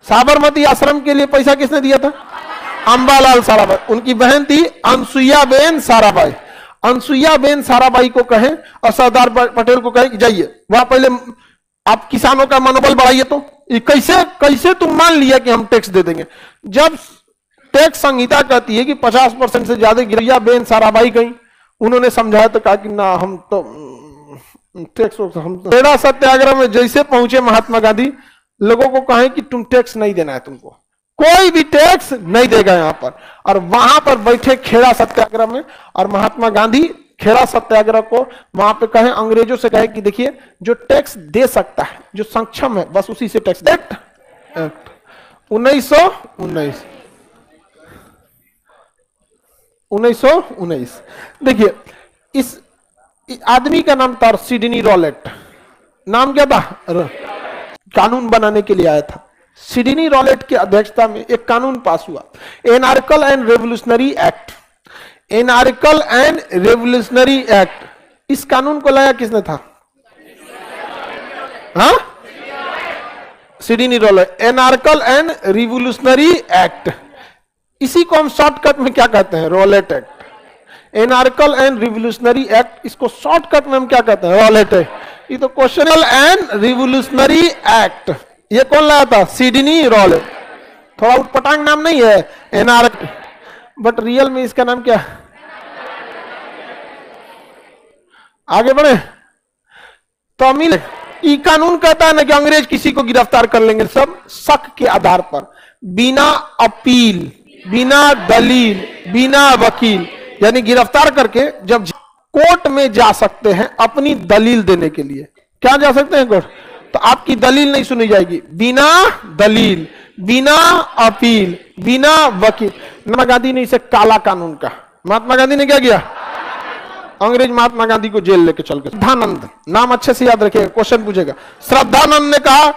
साबरमती आश्रम के लिए पैसा किसने दिया था? अंबालाल साराभाई। उनकी बहन थी अनसुईया बेन साराभाई। अनसुईया बेन साराभाई को कहें और सरदार पटेल को कहें कि जाइए वहां पहले आप किसानों का मनोबल बढ़ाइए। तो कैसे कैसे तुम मान लिया कि हम टैक्स दे देंगे, जब टैक्स संहिता कहती है कि 50% से ज्यादा गिरैया बेन साराभाई गई, उन्होंने समझाया तो कहा कि ना हम तो टैक्स, हम खेड़ा सत्याग्रह में जैसे पहुंचे महात्मा गांधी, लोगों को कहें कि तुम टैक्स नहीं देना है, तुमको कोई भी टैक्स नहीं देगा यहां पर। और वहां पर बैठे खेड़ा सत्याग्रह में, और महात्मा गांधी खेड़ा सत्याग्रह को वहां पे कहें, अंग्रेजों से कहे कि देखिए जो टैक्स दे सकता है, जो सक्षम है, बस उसी से टैक्स। एक्ट 1919 देखिए, इस आदमी का नाम था सिडनी रॉलेट। नाम क्या था? कानून बनाने के लिए आया था। सिडनी रॉलेट की अध्यक्षता में एक कानून पास हुआ, anarchical and revolutionary act. Anarchical and revolutionary act, इस कानून को लाया किसने था? हाँ, Sydney Rowlatt. Anarchical and revolutionary act, इसी को हम शॉर्टकट में क्या कहते हैं? Rowlatt act. Anarchical and revolutionary act, इसको शॉर्टकट में हम क्या कहते हैं? Rowlatt act. ये तो क्वेश्चनल एंड रिवोल्यूशनरी एक्ट, ये कौन लाया था? Sydney Rowlatt. थोड़ा उटपटांग नाम नहीं है एनार्कल, बट रियल में इसका नाम क्या? आगे बढ़े। तमिल ये कानून कहता है ना कि अंग्रेज किसी को गिरफ्तार कर लेंगे सब शक के आधार पर, बिना अपील, बिना दलील, बिना वकील, यानी गिरफ्तार करके जब कोर्ट में जा सकते हैं अपनी दलील देने के लिए। क्या जा सकते हैं कोर्ट? तो आपकी दलील नहीं सुनी जाएगी, बिना दलील, बिना अपील, बिना वकील। महात्मा गांधी ने इसे काला कानून कहा। महात्मा गांधी ने क्या किया? अंग्रेज महात्मा गांधी को जेल लेके चल गए। श्रद्धानंद, नाम अच्छे से याद रखिएगा, क्वेश्चन पूछेगा। श्रद्धानंद ने कहा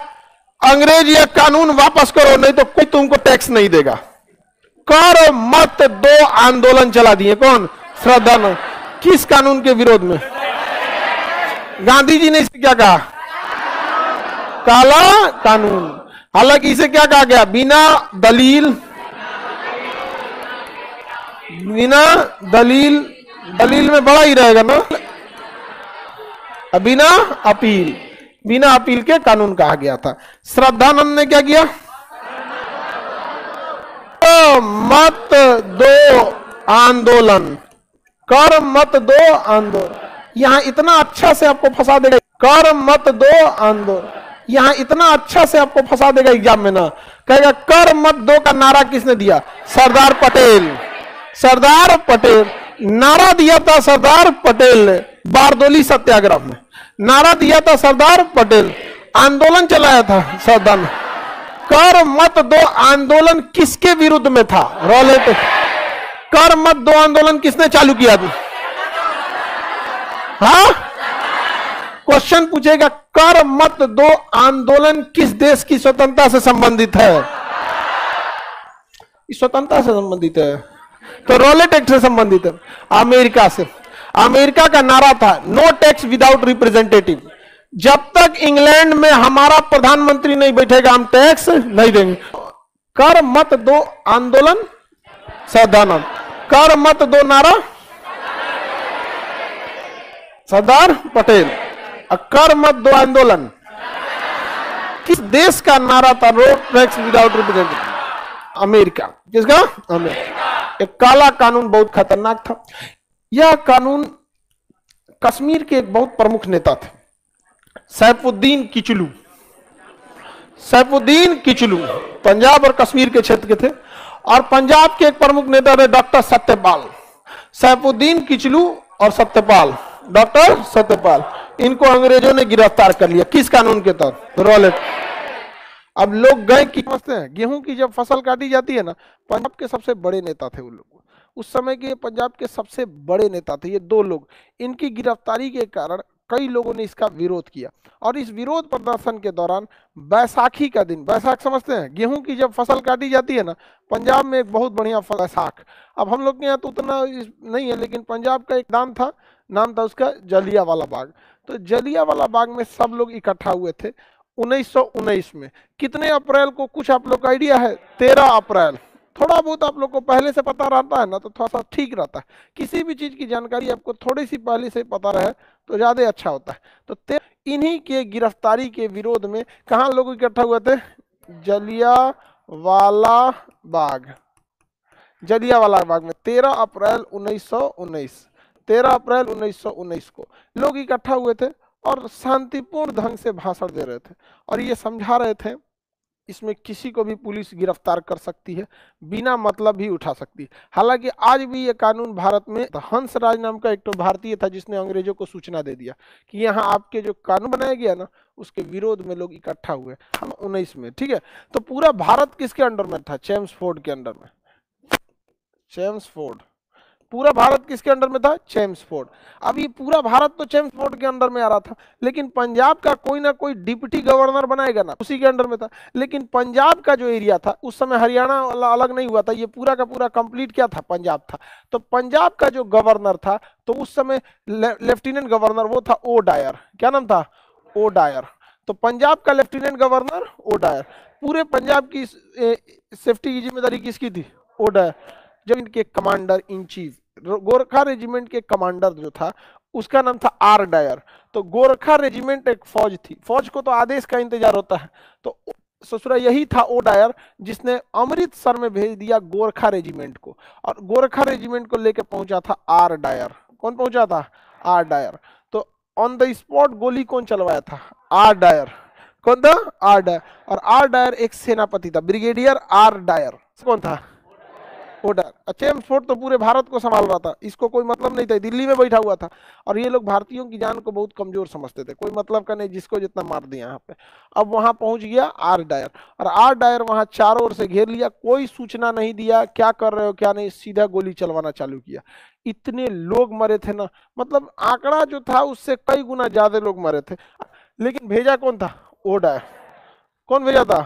अंग्रेज ये कानून वापस करो, नहीं तो कोई तुमको टैक्स नहीं देगा। कर मत दो आंदोलन चला दिए। कौन? श्रद्धानंद। किस कानून के विरोध में? गांधी जी ने इसे क्या कहा? काला कानून। हालांकि इसे क्या कहा गया? बिना दलील, बिना दलील, दलील में बड़ा ही रहेगा ना, बिना अपील, बिना अपील के कानून कहा गया था। श्रद्धानंद ने क्या किया? मत दो आंदोलन, कर मत दो आंदोलन। यहां इतना अच्छा से आपको फंसा देगा, कर मत दो आंदोलन, यहां इतना अच्छा से आपको फंसा देगा एग्जाम में ना। कहेगा कर मत दो का नारा किसने दिया? सरदार पटेल। सरदार पटेल नारा दिया था, सरदार पटेल ने बारदोली सत्याग्रह में नारा दिया था, सरदार पटेल। आंदोलन चलाया था सरदार। कर मत दो आंदोलन किसके विरुद्ध में था? रॉलेट। कर मत दो आंदोलन किसने चालू किया था? हाँ, क्वेश्चन पूछेगा कर मत दो आंदोलन किस देश की स्वतंत्रता से संबंधित है? स्वतंत्रता से संबंधित है, तो रॉलेट एक्ट से संबंधित है। अमेरिका से। अमेरिका का नारा था नो टैक्स विदाउट रिप्रेजेंटेटिव। जब तक इंग्लैंड में हमारा प्रधानमंत्री नहीं बैठेगा हम टैक्स नहीं देंगे। कर मत दो आंदोलन श्रद्धानंद। कर मत दो नारा सरदार पटेल। कर मत दो आंदोलन किस देश का नारा था? No tax without representative. America. किसका? अमेरिका। एक काला कानून बहुत खतरनाक था। यह कानून कश्मीर के एक बहुत प्रमुख नेता थे, सैफुद्दीन किचलू। सैफुद्दीन किचलू पंजाब और कश्मीर के क्षेत्र के थे, और पंजाब के एक प्रमुख नेता थे डॉक्टर सत्यपाल। सैफुद्दीन किचलू और सत्यपाल, डॉक्टर सत्यपाल, इनको अंग्रेजों ने गिरफ्तार कर लिया। किस कानून के तहत? रॉलेट। अब लोग गए कि समझते हैं, गेहूं की जब फसल काटी जाती है ना, पंजाब के सबसे बड़े नेता थे वो लोग, उस समय के पंजाब के सबसे बड़े नेता थे ये दो लोग। इनकी गिरफ्तारी के कारण कई लोगों ने इसका विरोध किया, और इस विरोध प्रदर्शन के दौरान बैसाखी का दिन, बैसाख समझते हैं, गेहूं की जब फसल काटी जाती है ना, पंजाब में एक बहुत बढ़िया बैसाख। अब हम लोग के यहाँ तो उतना नहीं है, लेकिन पंजाब का एक नाम था उसका जलियांवाला बाग। तो जलियांवाला बाग में सब लोग इकट्ठा हुए थे। 1919 में। कितने अप्रैल को कुछ आप लोग का आइडिया है? 13 अप्रैल। थोड़ा बहुत आप लोग को पहले से पता रहता है ना तो थोड़ा सा ठीक रहता है। किसी भी चीज की जानकारी आपको थोड़ी सी पहले से पता रहे तो ज्यादा अच्छा होता है। तो इन्हीं के गिरफ्तारी के विरोध में कहाँ लोग इकट्ठा हुए थे? जलियांवाला बाग। जलियांवाला बाग में 13 अप्रैल 1919, 13 अप्रैल 1919 को लोग इकट्ठा हुए थे और शांतिपूर्ण ढंग से भाषण दे रहे थे और ये समझा रहे थे इसमें किसी को भी पुलिस गिरफ्तार कर सकती है, बिना मतलब भी उठा सकती है। हालांकि आज भी ये कानून भारत में, हंसराज नाम का एक तो भारतीय था जिसने अंग्रेजों को सूचना दे दिया कि यहाँ आपके जो कानून बनाया गया ना उसके विरोध में लोग इकट्ठा हुए हम 19 में। ठीक है, तो पूरा भारत किसके अंडर में था? चेम्सफोर्ड के अंडर में। चेम्सफोर्ड, पूरा भारत किसके अंडर में था? चेम्सफोर्ड। अब ये पूरा भारत तो चेम्सफोर्ड के अंडर में आ रहा था, लेकिन पंजाब का कोई ना कोई डिप्टी गवर्नर बनाएगा ना, उसी के अंडर में था। लेकिन पंजाब का जो एरिया था उस समय हरियाणा वाला अलग नहीं हुआ था, ये पूरा का पूरा कंप्लीट क्या था? पंजाब था। तो पंजाब का जो गवर्नर था तो उस समय लेफ्टिनेंट गवर्नर वो था ओडायर। क्या नाम था? ओडायर। तो पंजाब का लेफ्टिनेंट गवर्नर ओडायर। पूरे पंजाब की सेफ्टी की जिम्मेदारी किसकी थी? ओडायर। जब इनके commander in chief, Gorkha regiment के कमांडर जो था उसका नाम था आर डायर। तो गोरखा रेजिमेंट एक फौज थी, फौज को तो आदेश का इंतजार होता है, तो ससुरा यही था ओ डायर जिसने अमृतसर में भेज दिया गोरखा रेजिमेंट को, और गोरखा रेजिमेंट को लेकर पहुंचा था आर डायर। कौन पहुंचा था? R Dyer. तो ऑन द स्पॉट गोली कौन चलवाया था? R Dyer. कौन था? R Dyer. और आर डायर एक सेनापति था, ब्रिगेडियर आर डायर। कौन था? ओडायर। चेम्सफोर्ड तो पूरे भारत को संभाल रहा था, इसको कोई मतलब नहीं था, दिल्ली में बैठा हुआ था। और ये लोग भारतीयों की जान को बहुत कमजोर समझते थे, कोई मतलब का नहीं, जिसको जितना मार दिया यहाँ पे। अब वहां पहुंच गया आर डायर, और आर डायर वहां चारों ओर से घेर लिया, कोई सूचना नहीं दिया क्या कर रहे हो क्या नहीं, सीधा गोली चलवाना चालू किया। इतने लोग मरे थे ना, मतलब आंकड़ा जो था उससे कई गुना ज्यादा लोग मरे थे। लेकिन भेजा कौन था? ओडायर। कौन भेजा था?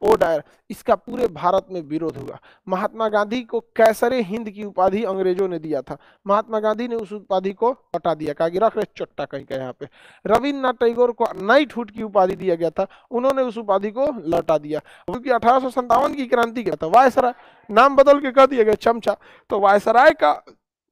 ओडायर। इसका पूरे भारत में विरोध हुआ। महात्मा गांधी को कैसरे हिंद की उपाधि अंग्रेजों ने दिया था, महात्मा गांधी ने उस उपाधि को हटा दिया, कहा कि रख रहे चोट्टा कहीं का यहाँ पे। रविन्द्रनाथ टैगोर को नाइटहुड की उपाधि दिया गया था, उन्होंने उस उपाधि को लौटा दिया, क्योंकि 1857 की क्रांति क्या था, वायसराय नाम बदल के कह दिया गया चमचा। तो वायसराय का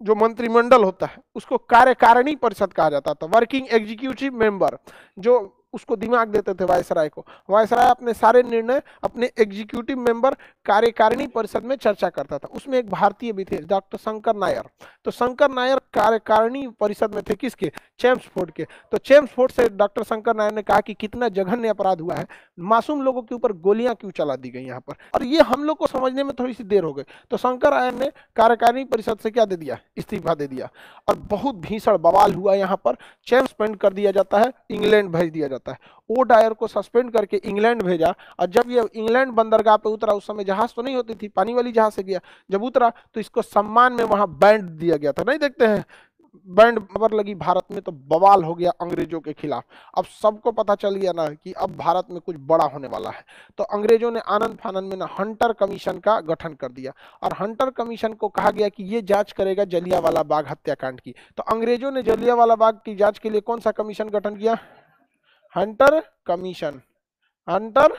जो मंत्रिमंडल होता है उसको कार्यकारिणी परिषद कहा जाता था, वर्किंग एग्जीक्यूटिव मेंबर, जो उसको दिमाग देते थे वायसराय को। वायसराय अपने सारे निर्णय अपने एग्जीक्यूटिव मेंबर कार्यकारिणी परिषद में चर्चा करता था। उसमें एक भारतीय भी थे, डॉक्टर शंकर नायर। तो शंकर नायर कार्यकारिणी परिषद में थे, किसके? चेम्सफोर्ड के। तो चेम्सफोर्ड से डॉक्टर शंकर नायर ने कहा कि कितना जघन्य अपराध हुआ है, मासूम लोगों के ऊपर गोलियां क्यों चला दी गई यहाँ पर, और ये हम लोग को समझने में थोड़ी सी देर हो गई। तो शंकर नायर ने कार्यकारिणी परिषद से क्या दे दिया? इस्तीफा दे दिया, और बहुत भीषण बवाल हुआ यहाँ पर। सस्पेंड कर दिया जाता है, इंग्लैंड भेज दिया जाता है। ओ डायर को सस्पेंड करके इंग्लैंड भेजा, और जब ये इंग्लैंड बंदरगाह पे उतरा, उस समय जहाज तो नहीं होती थी, पानी वाली जहाज से गया, जब उतरा तो इसको सम्मान में वहां बैंड दिया गया था, नहीं देखते हैं बैंड खबर लगी भारत में, तो बवाल हो गया अंग्रेजों के खिलाफ। अब सबको पता चल गया ना कि अब भारत में कुछ बड़ा होने वाला है। तो अंग्रेजों ने आनंद फानंद में ना हंटर कमीशन का गठन कर दिया, और हंटर कमीशन को कहा गया कि ये जांच करेगा जलियांवाला बाग हत्याकांड की। तो अंग्रेजों ने जलियांवाला बाग की जांच के लिए कौन सा कमीशन गठन किया? Hunter commission. Hunter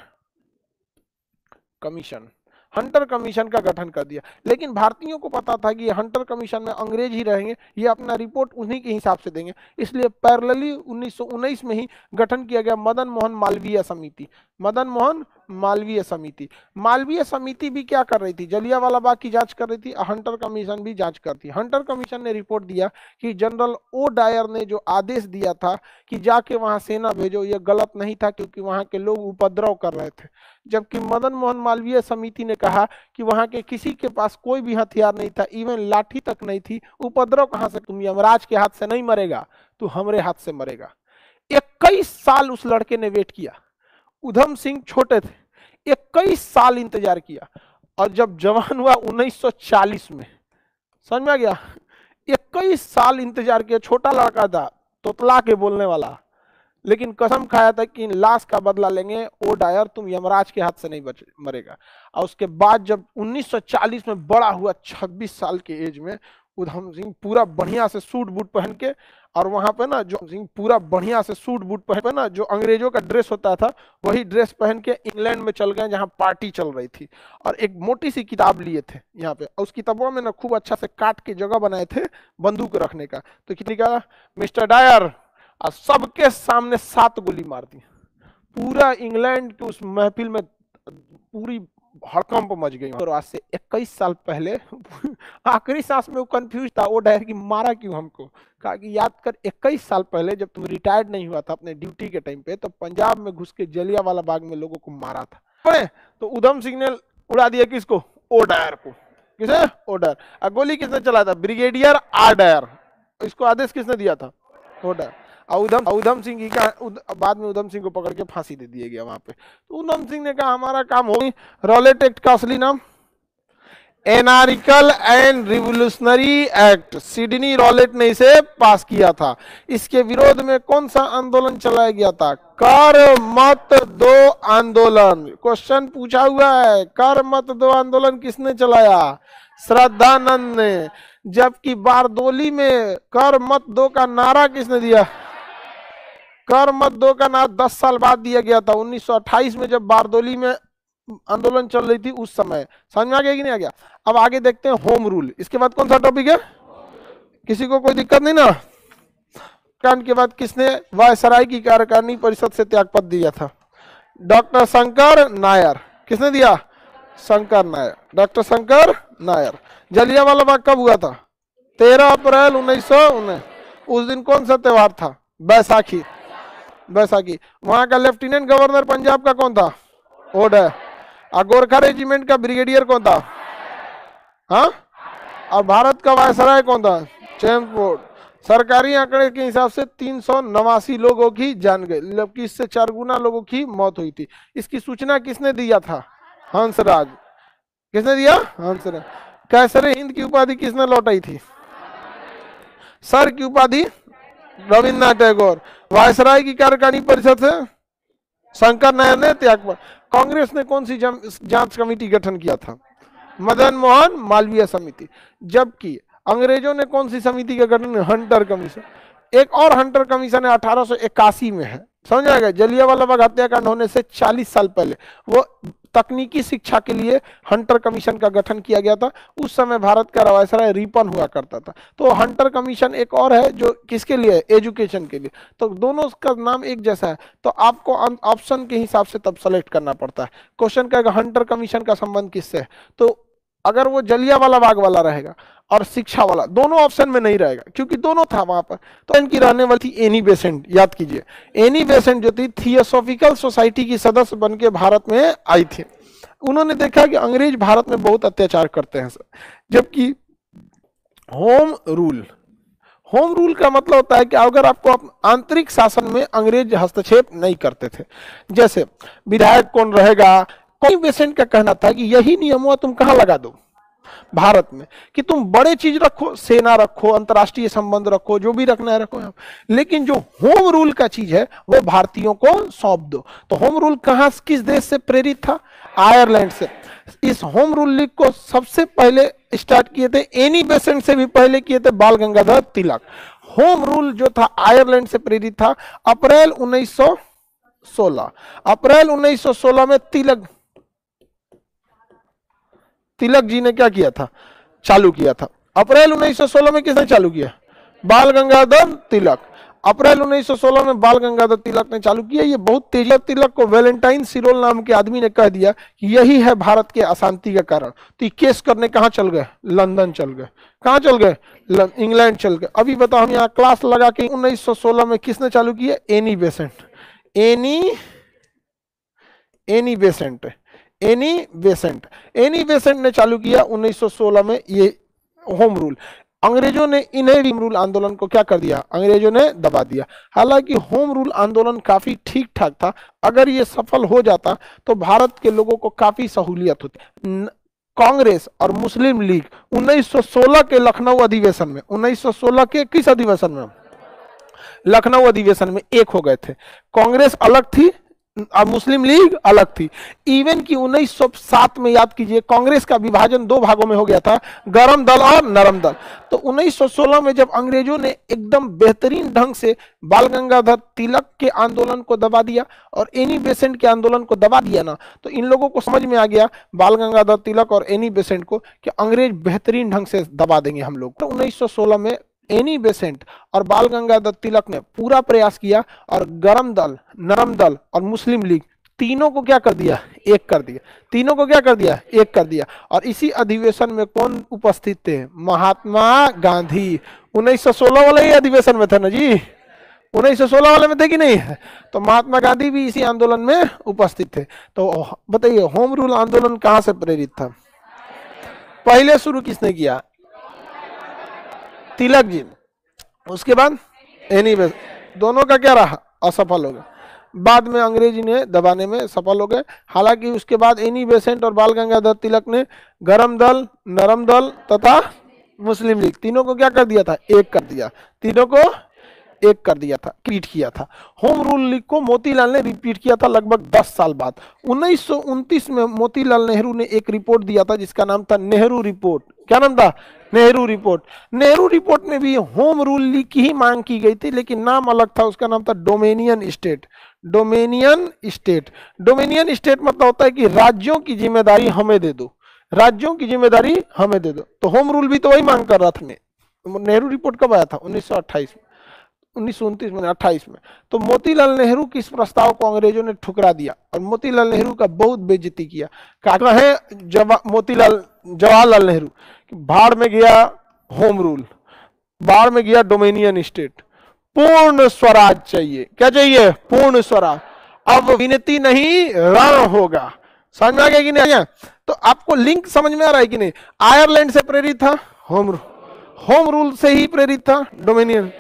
commission, Hunter commission का गठन कर दिया। लेकिन भारतीयों को पता था कि हंटर कमीशन में अंग्रेज ही रहेंगे, ये अपना रिपोर्ट उन्हीं के हिसाब से देंगे, इसलिए पैरेलली 1919 में ही गठन किया गया मदन मोहन मालवीय समिति। मदन मोहन मालवीय समिति, मालवीय समिति भी क्या कर रही थी? जलियांवाला बाग की जांच कर रही थी, हंटर कमीशन भी जांच करती। हंटर कमीशन ने रिपोर्ट दिया कि जनरल ओ डायर ने जो आदेश दिया था कि जाके वहां सेना भेजो, ये गलत नहीं था, क्योंकि वहां के लोग उपद्रव कर रहे थे। जबकि मदन मोहन मालवीय समिति ने कहा कि वहां के किसी के पास कोई भी हथियार नहीं था, इवन लाठी तक नहीं थी, उपद्रव कहां से? तुम यमराज के हाथ से नहीं मरेगा, तू हमरे हाथ से मरेगा। 21 साल उस लड़के ने वेट किया, उधम सिंह छोटे थे, 21 साल इंतजार किया, और जब जवान हुआ 1940 में, समझ में आ गया? 21 साल इंतजार किया, छोटा लड़का था, तोतला के बोलने वाला, लेकिन कसम खाया था कि लाश का बदला लेंगे, ओ डायर तुम यमराज के हाथ से नहीं मरेगा। और उसके बाद जब 1940 में बड़ा हुआ, 26 साल के एज में, उधम सिंह पूरा बढ़िया से सूट बूट पहन के, और वहां पे ना जो सिंह पूरा बढ़िया से सूट बूट पहन पे ना जो अंग्रेजों का ड्रेस होता था वही ड्रेस पहन के इंग्लैंड में चल गए जहां पार्टी चल रही थी, और एक मोटी सी किताब लिए थे यहाँ पे, उस किताबों में ना खूब अच्छा से काट के जगह बनाए थे बंदूक रखने का। तो कितनी का मिस्टर डायर, और सबके सामने 7 गोली मार दी। पूरा इंग्लैंड के उस महफिल में पूरी हड़कंप मच गई। और आज से 21 साल पहले आखिरी सांस में वो कंफ्यूज था, वो डायर की मारा क्यों हमको, कहा कि याद कर 21 साल पहले जब तुम रिटायर्ड नहीं हुआ था अपने ड्यूटी के टाइम पे, तो पंजाब में घुस के जलियांवाला बाग में लोगों को मारा था। तो उधम सिंह ने उड़ा दिया किसको, ओ डायर को। किसे, ओ डायर। गोली किसने चलाया था, ब्रिगेडियर आर डायर। इसको आदेश किसने दिया था, ओ डायर। उधम सिंह का बाद में उधम सिंह को पकड़ के फांसी दे दिया गया वहां पे। तो उधम सिंह ने कहा हमारा काम हो। रॉलेट एक्ट का असली नाम anarchical and revolutionary act, Sydney Rowlatt ने इसे पास किया था। इसके विरोध में कौन सा आंदोलन चलाया गया था, कर मत दो आंदोलन। क्वेश्चन पूछा हुआ है, कर मत दो आंदोलन किसने चलाया, श्रद्धानंद ने। जबकि बारदोली में कर मत दो का नारा किसने दिया, कर मत दो का नारा 10 साल बाद दिया गया था, 1928 में, जब बारदोली में आंदोलन चल रही थी उस समय। समझ में आ गया कि नहीं आ गया। अब आगे देखते हैं होम रूल। इसके बाद कौन सा टॉपिक है, किसी को कोई दिक्कत नहीं ना। कांड के बाद किसने वायसराय की कार्यकारिणी परिषद से त्यागपत्र दिया था, डॉक्टर शंकर नायर। किसने दिया, शंकर नायर, डॉक्टर शंकर नायर। जलियांवाला बाग कब हुआ था, 13 अप्रैल 1919। उस दिन कौन सा त्योहार था, बैसाखी। बैसाखी। वहां का लेफ्टिनेंट गवर्नर पंजाब का कौन था, ओडर। और गोरखा रेजिमेंट का ब्रिगेडियर कौन था, हाँ। और भारत का वायसराय कौन था, चेम्सफोर्ड। सरकारी आंकड़े के हिसाब से 389 लोगों की जान गई, जबकि इससे 4 गुना लोगों की मौत हुई थी। इसकी सूचना किसने दिया था, हंसराज। किसने दिया, हंसराज। कैसरे हिंद की उपाधि किसने लौटाई थी, सर की उपाधि रविन्द्रनाथ टैगोर। वायसराय की कार्यकारिणी परिषद से शंकर नायर ने त्यागपत्र। कांग्रेस ने कौन सी जांच कमेटी गठन किया था, मदन मोहन मालवीय समिति। जबकि अंग्रेजों ने कौन सी समिति का गठन, हंटर कमीशन। एक और हंटर कमीशन है 1881 में है, समझ आएगा। जलियांवाला बाग हत्याकांड होने से 40 साल पहले वो तकनीकी शिक्षा के लिए हंटर कमीशन का गठन किया गया था। उस समय भारत का वायसराय रिपन हुआ करता था। तो हंटर कमीशन एक और है जो किसके लिए, एजुकेशन के लिए। तो दोनों का नाम एक जैसा है, तो आपको ऑप्शन के हिसाब से तब सेलेक्ट करना पड़ता है। क्वेश्चन कहेगा हंटर कमीशन का संबंध किससे है, तो अगर वो जलियांवाला बाग वाला रहेगा और शिक्षा वाला, दोनों ऑप्शन में नहीं रहेगा क्योंकि दोनों था वहां पर। तो इनकी रहने वाली थी एनी बेसेंट, याद कीजिए। एनी बेसेंट जो थी थियोसॉफिकल सोसाइटी की सदस्य बन के भारत में आई थी। उन्होंने देखा कि अंग्रेज भारत में बहुत अत्याचार करते हैं सर। जबकि होम रूल का मतलब होता है कि अगर आपको आंतरिक शासन में अंग्रेज हस्तक्षेप नहीं करते थे, जैसे विधायक कौन रहेगा, कोई बेसेंट का कहना था कि यही नियम हुआ तुम कहां लगा दो भारत में, कि तुम बड़े चीज रखो, सेना रखो, अंतर्राष्ट्रीय संबंध रखो, जो भी रखना है रखो, लेकिन जो होम रूल का चीज है वो भारतीयों को सौंप दो। तो होम रूल कहां, किस देश से प्रेरित था, आयरलैंड से। इस होम रूल लीग को सबसे पहले स्टार्ट किए थे, एनी बेसेंट से भी पहले किए थे बाल गंगाधर तिलक। होम रूल जो था आयरलैंड से प्रेरित था। अप्रैल 1916 में तिलक जी ने क्या किया था, चालू किया था। अप्रैल 1916 में किसने चालू किया, बाल गंगाधर तिलक। अप्रैल 1916 में बाल गंगाधर तिलक ने चालू किया। ये बहुत तेजी। तिलक को वैलेंटाइन सिरोल नाम के आदमी ने कह दिया कि यही है भारत के अशांति का कारण। तो केस करने कहां चल गए, लंदन चल गए। कहां चल गए, इंग्लैंड चल गए। अभी बताओ, हम यहाँ क्लास लगा के 1916 में किसने चालू किया, एनी बेसेंट ने चालू किया 1916 में ये होम रूल। अंग्रेजों ने इन्हें होम रूल आंदोलन को क्या कर दिया, अंग्रेजों ने दबा दिया। हालांकि होम रूल आंदोलन काफी ठीक ठाक था। अगर ये सफल हो जाता तो भारत के लोगों को काफी सहूलियत होती। कांग्रेस और मुस्लिम लीग 1916 के लखनऊ अधिवेशन में, 1916 के किस अधिवेशन में, लखनऊ अधिवेशन में एक हो गए थे। कांग्रेस अलग थी, और मुस्लिम लीग अलग थी। इवन कि 1907 में याद कीजिए कांग्रेस का विभाजन दो भागों में हो गया था, गरम दल और नरम दल। तो 1916 में जब अंग्रेजों ने एकदम बेहतरीन ढंग से बाल गंगाधर तिलक के आंदोलन को दबा दिया और एनी बेसेंट के आंदोलन को दबा दिया ना, तो इन लोगों को समझ में आ गया बाल गंगाधर तिलक और एनी बेसेंट को कि अंग्रेज बेहतरीन ढंग से दबा देंगे हम लोग। तो 1916 में एनी बेसेंट और बाल गंगाधर तिलक ने पूरा प्रयास किया और गरम दल, नरम दल और मुस्लिम लीग तीनों को क्या कर दिया, एक कर दिया। तीनों को क्या कर दिया, एक कर दिया। और इसी अधिवेशन में कौन उपस्थित थे, महात्मा गांधी। 1916 वाले ही अधिवेशन में थे ना जी, 1916 वाले में थे कि नहीं। तो महात्मा गांधी भी इसी आंदोलन में उपस्थित थे। तो बताइए होम रूल आंदोलन कहां से प्रेरित था, पहले शुरू किसने किया, तिलक जी। उसके बाद एनी बेसेंट, दोनों का क्या रहा, असफल हो गया। बाद में अंग्रेजी ने दबाने में सफल हो गए। हालांकि उसके बाद एनी बेसेंट और बाल गंगाधर तिलक ने गरम दल, नरम दल तथा मुस्लिम लीग तीनों को क्या कर दिया था, एक कर दिया। तीनों को एक कर दिया था, रिपीट किया था। होम रूल लीग को मोतीलाल ने रिपीट किया था लगभग 10 साल बाद। 1929 में मोतीलाल नेहरू ने एक रिपोर्ट दिया था जिसका नाम था नेहरू रिपोर्ट। क्या नाम था, नेहरू रिपोर्ट। नेहरू रिपोर्ट में भी होम रूल लीग की ही मांग की गई थी, लेकिन नाम अलग था, उसका नाम था dominion state. Dominion state, dominion state मतलब होता है कि राज्यों की जिम्मेदारी हमें दे दो, राज्यों की जिम्मेदारी हमें दे दो। तो होम रूल भी तो वही मांग कर रहा था। नेहरू रिपोर्ट कब आया था, 1928 में, 1929 में, 28 में। तो मोतीलाल नेहरू के इस प्रस्ताव को अंग्रेजों ने ठुकरा दिया और मोतीलाल नेहरू का बहुत बेइज्जती किया। कहा है जवाहरलाल नेहरू, भाड़ में गया होम रूल, बाढ़ में गया डोमेनियन स्टेट, पूर्ण स्वराज चाहिए। क्या चाहिए, पूर्ण स्वराज। अब विनती नहीं रण होगा। समझ में आ गया कि नहीं? तो आपको लिंक समझ में आ रहा है कि नहीं? आयरलैंड से प्रेरित था होम रूल से ही प्रेरित था डोमेनियन।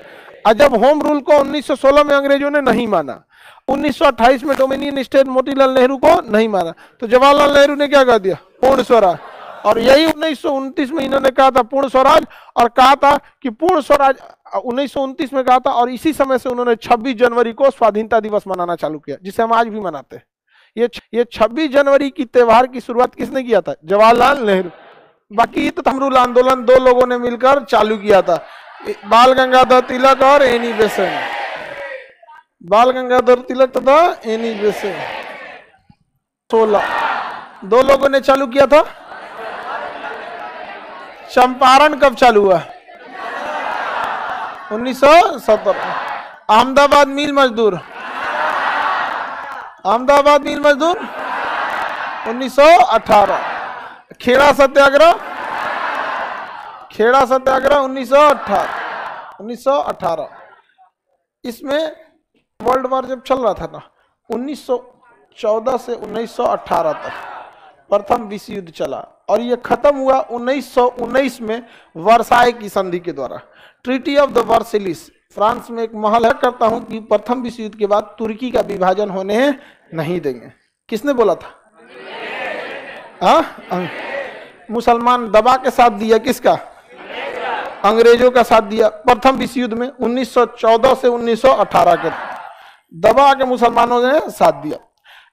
और जब होम रूल को 1916 में अंग्रेजों ने नहीं माना, 1928 में डोमेनियन स्टेट मोतीलाल नेहरू को नहीं माना, तो जवाहरलाल नेहरू ने क्या कह दिया, पूर्ण स्वराज। और यही 1929 में इन्होंने कहा था पूर्ण स्वराज, और कहा था कि पूर्ण स्वराज 1929 में कहा था। और इसी समय से उन्होंने 26 जनवरी को स्वाधीनता दिवस मनाना चालू किया, जिसे हम आज भी मनाते हैं। ये 26 जनवरी की त्योहार की शुरुआत किसने किया था, जवाहरलाल नेहरू। बाकी तो होम रूल आंदोलन दो लोगों ने मिलकर चालू किया था, बाल गंगाधर तिलक और एनी बेसेंट। बाल गंगाधर तिलक तथा एनी बेसेंट 16 दो लोगों ने चालू किया था। चंपारण कब चालू हुआ, 1917। अहमदाबाद मिल मजदूर, अहमदाबाद मिल मजदूर 1918। खेड़ा सत्याग्रह, खेड़ा सत्याग्रह 1918। इसमें वर्ल्ड वॉर जब चल रहा था ना, 1914 से 1918 तक प्रथम विश्व युद्ध चला, और यह खत्म हुआ 1919 में वर्साई की संधि के द्वारा, treaty of the Versailles. France में एक महल है, करता हूं कि प्रथम विश्व युद्ध के बाद तुर्की का विभाजन होने नहीं देंगे। किसने बोला था, मुसलमान दबा के साथ दिया, किसका, अंग्रेजों का साथ दिया प्रथम विश्व युद्ध में 1914 से 1918 के दबा के मुसलमानों ने साथ दिया।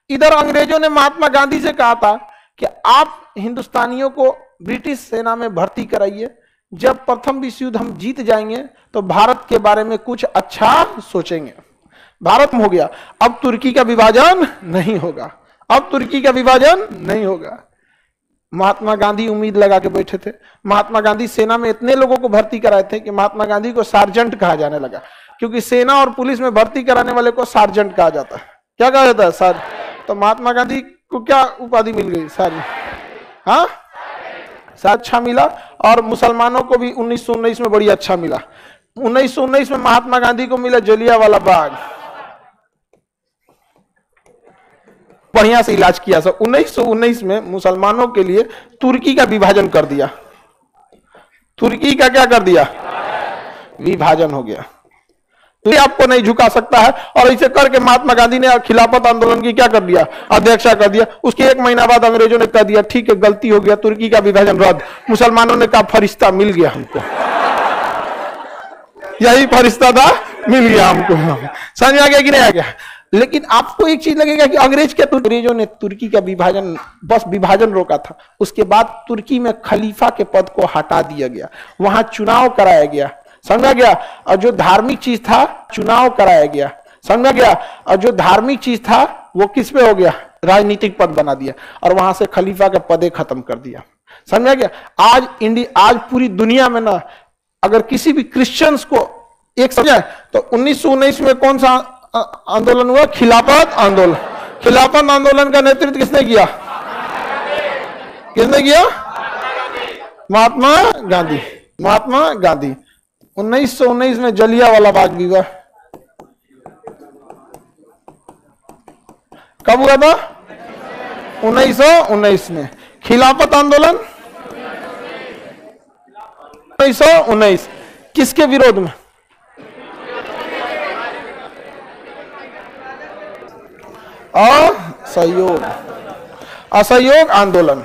इधर अंग्रेजों ने महात्मा गांधी से कहा था कि आप हिंदुस्तानियों को ब्रिटिश सेना में भर्ती कराइए, जब प्रथम विश्व युद्ध हम जीत जाएंगे तो भारत के बारे में कुछ अच्छा सोचेंगे। भारत में हो गया, अब तुर्की का विभाजन नहीं होगा, अब तुर्की का विभाजन नहीं होगा। महात्मा गांधी उम्मीद लगा के बैठे थे। महात्मा गांधी सेना में इतने लोगों को भर्ती कराए थे कि महात्मा गांधी को सार्जेंट कहा जाने लगा, क्योंकि सेना और पुलिस में भर्ती कराने वाले को सार्जेंट कहा जाता है। क्या कहा जाता है, सर। तो महात्मा गांधी को क्या उपाधि मिल गई, सार्जेंट। हाँ, अच्छा मिला। और मुसलमानों को भी 1919 में बड़ी अच्छा मिला। 1919 में महात्मा गांधी को मिला जलियांवाला बाग, बढ़िया से इलाज किया। सब 1919 में मुसलमानों के लिए तुर्की का विभाजन कर दिया, तुर्की का क्या कर दिया, विभाजन हो गया। तो आपको नहीं झुका सकता है। और इसे करके महात्मा गांधी ने खिलाफत आंदोलन की क्या कर दिया, अध्यक्षा कर दिया। उसके 1 महीना बाद अंग्रेजों ने कह दिया ठीक है गलती हो गया, तुर्की का विभाजन रद्द। मुसलमानों ने कहा फरिश्ता मिल गया हमको, यही फरिश्ता था, मिल गया हमको। समझ आ गया कि नहीं आ गया। लेकिन आपको एक चीज लगेगा कि अंग्रेज क्या, अंग्रेजों ने तुर्की का विभाजन, बस विभाजन रोका था। उसके बाद तुर्की में खलीफा के पद को हटा दिया गया, वहां चुनाव कराया गया, समझा गया। और जो धार्मिक चीज था चुनाव कराया गया, समझा गया। और जो धार्मिक चीज था वो किस पे हो गया, राजनीतिक पद बना दिया, और वहां से खलीफा का पद खत्म कर दिया, समझा गया। आज पूरी दुनिया में ना, अगर किसी भी क्रिश्चियंस को एक समझा तो 1919 में कौन सा आंदोलन हुआ, खिलाफत आंदोलन। खिलाफत आंदोलन का नेतृत्व किसने किया, किसने किया, महात्मा गांधी। महात्मा गांधी 1919 में जलियांवाला बाग भी हुआ, कब हुआ था, 1919 में। खिलाफत आंदोलन 1919 किसके विरोध में, असहयोग, असहयोग आंदोलन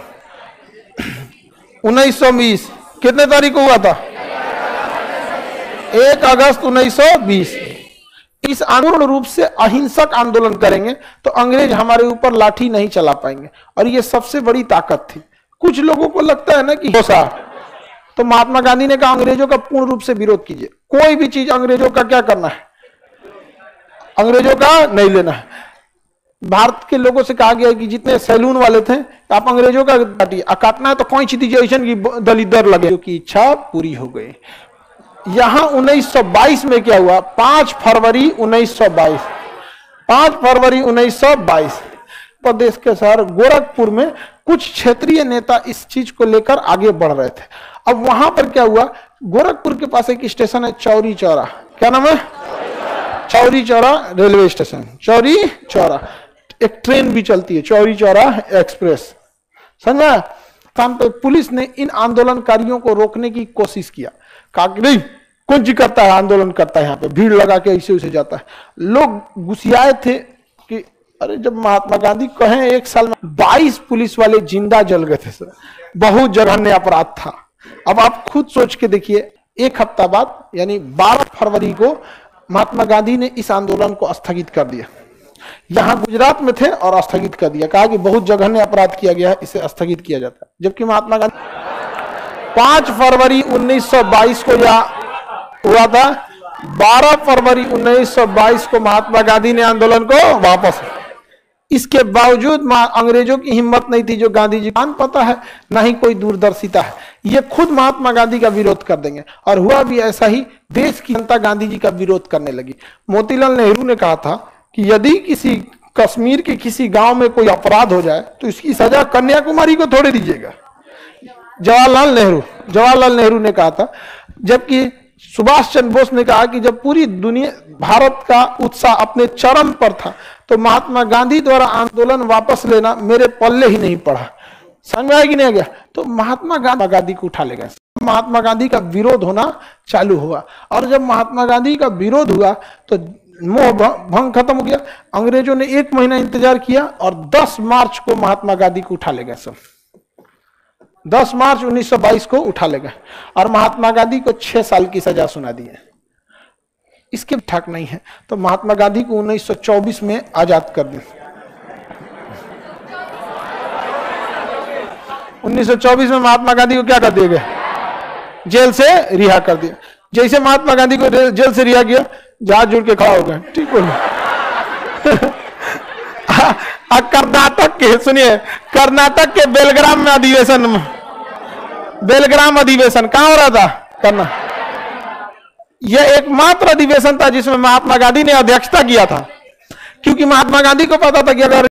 1920 कितने तारीख को हुआ था, 1 अगस्त 1920। इस पूर्ण रूप से अहिंसक आंदोलन करेंगे तो अंग्रेज हमारे ऊपर लाठी नहीं चला पाएंगे, और ये सबसे बड़ी ताकत थी। कुछ लोगों को लगता है ना कि तो महात्मा गांधी ने कहा अंग्रेजों का पूर्ण रूप से विरोध कीजिए, कोई भी चीज अंग्रेजों का क्या करना है, अंग्रेजों का नहीं लेना है। भारत के लोगों से कहा गया कि जितने सैलून वाले थे आप अंग्रेजों का काटिए, काटना है तो कोई चीज दीजिए ऐसा की दलिदर लगे, की इच्छा पूरी हो गई। यहां 1922 में क्या हुआ, 5 फरवरी 1922, 5 फरवरी 1922 प्रदेश के शहर गोरखपुर में कुछ क्षेत्रीय नेता इस चीज को लेकर आगे बढ़ रहे थे। अब वहां पर क्या हुआ, गोरखपुर के पास एक स्टेशन है चौरी चौरा, क्या नाम है, चौरी चौरा रेलवे स्टेशन, चौरी चौरा एक ट्रेन भी चलती है, चौरी चौरा एक्सप्रेस, समझा। पुलिस ने इन आंदोलनकारियों को रोकने की कोशिश किया, कहा कि नहीं कौन जी करता है, आंदोलन करता है, यहाँ पे भीड़ लगा के ऐसे उसे जाता है। लोग गुस्सियाए थे कि अरे जब महात्मा गांधी कहें 1 साल में 22 पुलिस वाले जिंदा जल गए थे सर, बहुत जघन्य अपराध था। अब आप खुद सोच के देखिए, 1 हफ्ता बाद यानी 12 फरवरी को महात्मा गांधी ने इस आंदोलन को स्थगित कर दिया। यहां गुजरात में थे और स्थगित कर दिया, कहा कि बहुत जघन्य अपराध किया गया है, इसे स्थगित किया जाता है। जबकि महात्मा गांधी 5 फरवरी 1922 को यह हुआ था, 12 फरवरी 1922 को महात्मा गांधी ने आंदोलन को वापस। इसके बावजूद अंग्रेजों की हिम्मत नहीं थी, जो गांधी जी को पता है ना ही कोई दूरदर्शिता है, ये खुद महात्मा गांधी का विरोध कर देंगे। और हुआ भी ऐसा ही, देश की जनता गांधी जी का विरोध करने लगी। मोतीलाल नेहरू ने कहा था कि यदि किसी कश्मीर के किसी गांव में कोई अपराध हो जाए तो इसकी सजा कन्याकुमारी को थोड़े दीजिएगा। जवाहरलाल नेहरू ने कहा था। जबकि सुभाष चंद्र बोस ने कहा कि जब पूरी दुनिया, भारत का उत्साह अपने चरम पर था, तो महात्मा गांधी द्वारा आंदोलन वापस लेना मेरे पल्ले ही नहीं पड़ा। समझ में आया कि नहीं आ गया। तो महात्मा गांधी को उठा ले गए, महात्मा गांधी का विरोध होना चालू हुआ। और जब महात्मा गांधी का विरोध हुआ तो मोह भंग खत्म हो गया। अंग्रेजों ने 1 महीना इंतजार किया और 10 मार्च को महात्मा गांधी को उठा ले गए सब। 10 मार्च 1922 को उठा ले गए और महात्मा गांधी को 6 साल की सजा सुना दी है। इसके ठाक नहीं है तो महात्मा गांधी को 1924 में आजाद कर दिया। 1924 में महात्मा गांधी को क्या कर दिया गया, जेल से रिहा कर दिया। जैसे महात्मा गांधी को जेल से रिहा किया, जहाज जुड़ के खड़ा हो गए, ठीक हो। कर्नाटक के, सुनिए, कर्नाटक के बेलग्राम में अधिवेशन, बेलग्राम अधिवेशन कहां हो रहा था, करना। यह एकमात्र अधिवेशन था जिसमें महात्मा गांधी ने अध्यक्षता किया था, क्योंकि महात्मा गांधी को पता था कि अगर